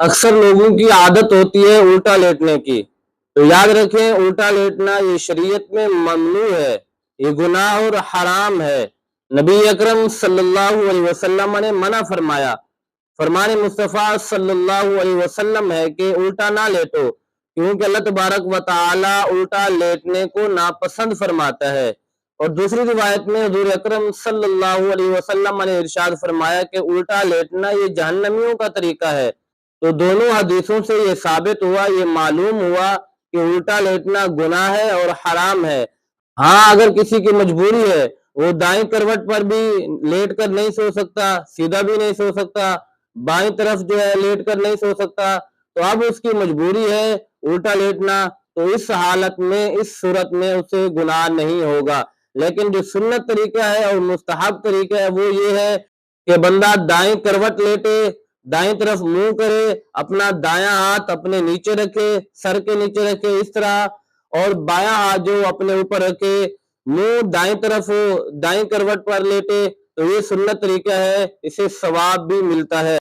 अक्सर लोगों की आदत होती है उल्टा लेटने की। तो याद रखें, उल्टा लेटना ये शरीयत में ममनू है, ये गुनाह और हराम है। नबी अकरम सल्लल्लाहु अलैहि वसल्लम ने मना फरमाया। फरमाने मुस्तफ़ा सल्लल्लाहु अलैहि वसल्लम है कि उल्टा ना लेटो, क्योंकि अल्लाह तबारक व तआला उल्टा लेटने को नापसंद फरमाता है। और दूसरी रिवायत में हुजूर अकरम सल्लल्लाहु अलैहि वसल्लम ने इरशाद फरमाया कि उल्टा लेटना ये जहन्नमियों का तरीका है। तो दोनों हदीसों से ये साबित हुआ, ये मालूम हुआ कि उल्टा लेटना गुनाह है और हराम है। हाँ, अगर किसी की मजबूरी है, वो दाईं करवट पर भी लेट कर नहीं सो सकता, सीधा भी नहीं सो सकता, बाईं तरफ जो है लेट कर नहीं सो सकता, तो अब उसकी मजबूरी है उल्टा लेटना, तो इस हालत में, इस सूरत में उसे गुनाह नहीं होगा। लेकिन जो सुन्नत तरीका है और मुस्तहब तरीका है वो ये है कि बंदा दाईं करवट लेटे, दाईं तरफ मुंह करे, अपना दायां हाथ अपने नीचे रखे, सर के नीचे रखे इस तरह, और बायां हाथ जो अपने ऊपर रखे, मुंह दाईं तरफ दाईं करवट पर लेटे। तो ये सुन्नत तरीका है, इससे सवाब भी मिलता है।